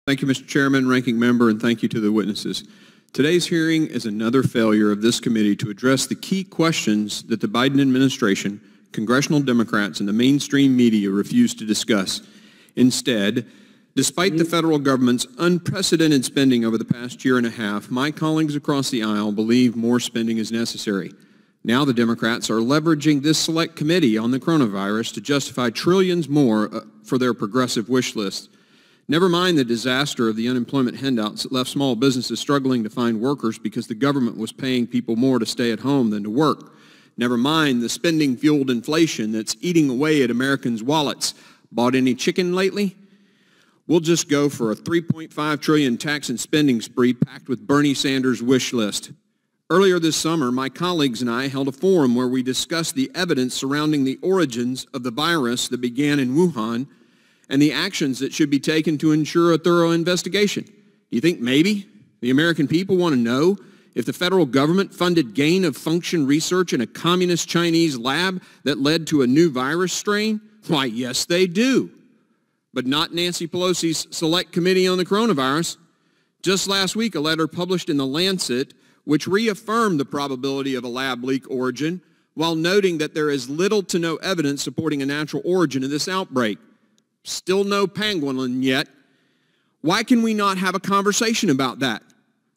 Thank you, Mr. Chairman, Ranking Member, and thank you to the witnesses. Today's hearing is another failure of this committee to address the key questions that the Biden administration, congressional Democrats, and the mainstream media refuse to discuss. Instead, despite the federal government's unprecedented spending over the past year and a half, my colleagues across the aisle believe more spending is necessary. Now the Democrats are leveraging this select committee on the coronavirus to justify trillions more for their progressive wish list. Never mind the disaster of the unemployment handouts that left small businesses struggling to find workers because the government was paying people more to stay at home than to work. Never mind the spending-fueled inflation that's eating away at Americans' wallets. Bought any chicken lately? We'll just go for a $3.5 trillion tax and spending spree packed with Bernie Sanders' wish list. Earlier this summer, my colleagues and I held a forum where we discussed the evidence surrounding the origins of the virus that began in Wuhan and the actions that should be taken to ensure a thorough investigation. Do you think maybe the American people want to know if the federal government funded gain-of-function research in a communist Chinese lab that led to a new virus strain? Why, yes, they do. But not Nancy Pelosi's Select Committee on the Coronavirus. Just last week, a letter published in The Lancet which reaffirmed the probability of a lab leak origin while noting that there is little to no evidence supporting a natural origin of this outbreak. Still no pangolin yet. Why can we not have a conversation about that?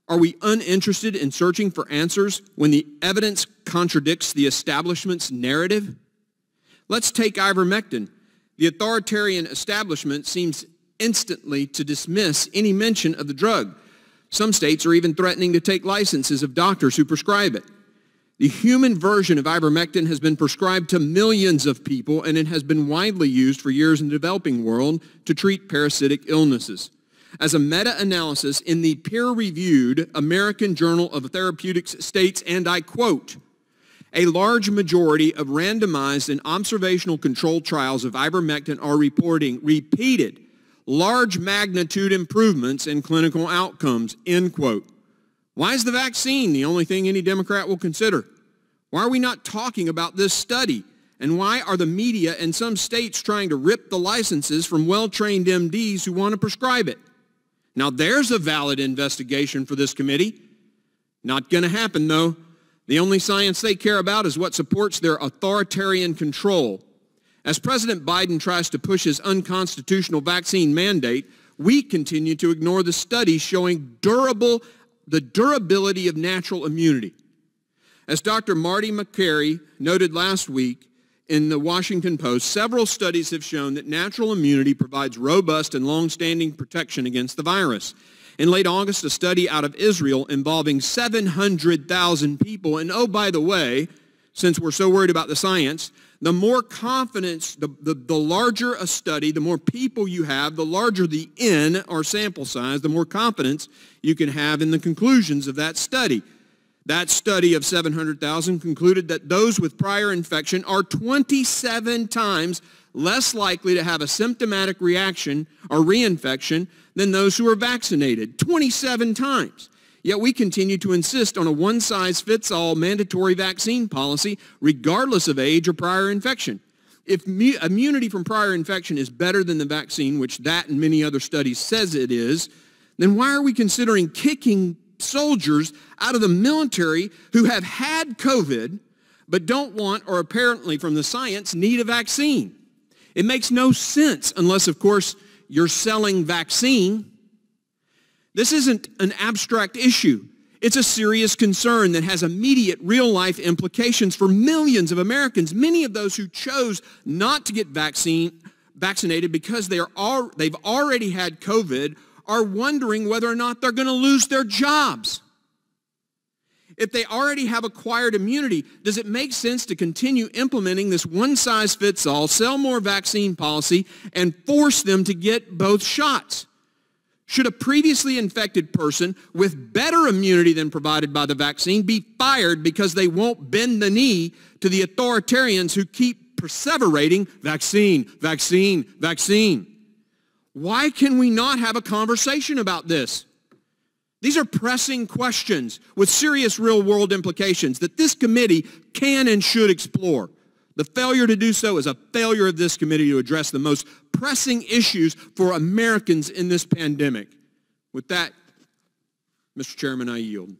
Are we uninterested in searching for answers when the evidence contradicts the establishment's narrative? Let's take ivermectin. The authoritarian establishment seems instantly to dismiss any mention of the drug. Some states are even threatening to take licenses of doctors who prescribe it. The human version of ivermectin has been prescribed to millions of people, and it has been widely used for years in the developing world to treat parasitic illnesses. As a meta-analysis in the peer-reviewed American Journal of Therapeutics states, and I quote, "A large majority of randomized and observational controlled trials of ivermectin are reporting repeated large magnitude improvements in clinical outcomes," end quote. Why is the vaccine the only thing any Democrat will consider? Why are we not talking about this study? And why are the media and some states trying to rip the licenses from well-trained MDs who want to prescribe it? Now there's a valid investigation for this committee. Not going to happen, though. The only science they care about is what supports their authoritarian control. As President Biden tries to push his unconstitutional vaccine mandate, we continue to ignore the studies showing the durability of natural immunity. As Dr. Marty McCary noted last week in the Washington Post, several studies have shown that natural immunity provides robust and long-standing protection against the virus. In late August, a study out of Israel involving 700,000 people, and oh, by the way, since we're so worried about the science, the more confidence, the larger a study, the more people you have, the larger the N, or sample size, the more confidence you can have in the conclusions of that study. That study of 700,000 concluded that those with prior infection are 27 times less likely to have a symptomatic reaction or reinfection than those who are vaccinated. 27 times. Yet we continue to insist on a one-size-fits-all mandatory vaccine policy regardless of age or prior infection. If immunity from prior infection is better than the vaccine, which that and many other studies says it is, then why are we considering kicking soldiers out of the military who have had COVID but don't want, or apparently from the science, need a vaccine? It makes no sense unless, of course, you're selling vaccine. This isn't an abstract issue. It's a serious concern that has immediate real-life implications for millions of Americans, many of those who chose not to get vaccinated because they've already had COVID are wondering whether or not they're going to lose their jobs. If they already have acquired immunity, does it make sense to continue implementing this one-size-fits-all, sell more vaccine policy and force them to get both shots? Should a previously infected person with better immunity than provided by the vaccine be fired because they won't bend the knee to the authoritarians who keep perseverating vaccine, vaccine, vaccine? Why can we not have a conversation about this? These are pressing questions with serious real-world implications that this committee can and should explore. The failure to do so is a failure of this committee to address the most pressing issues for Americans in this pandemic. With that, Mr. Chairman, I yield.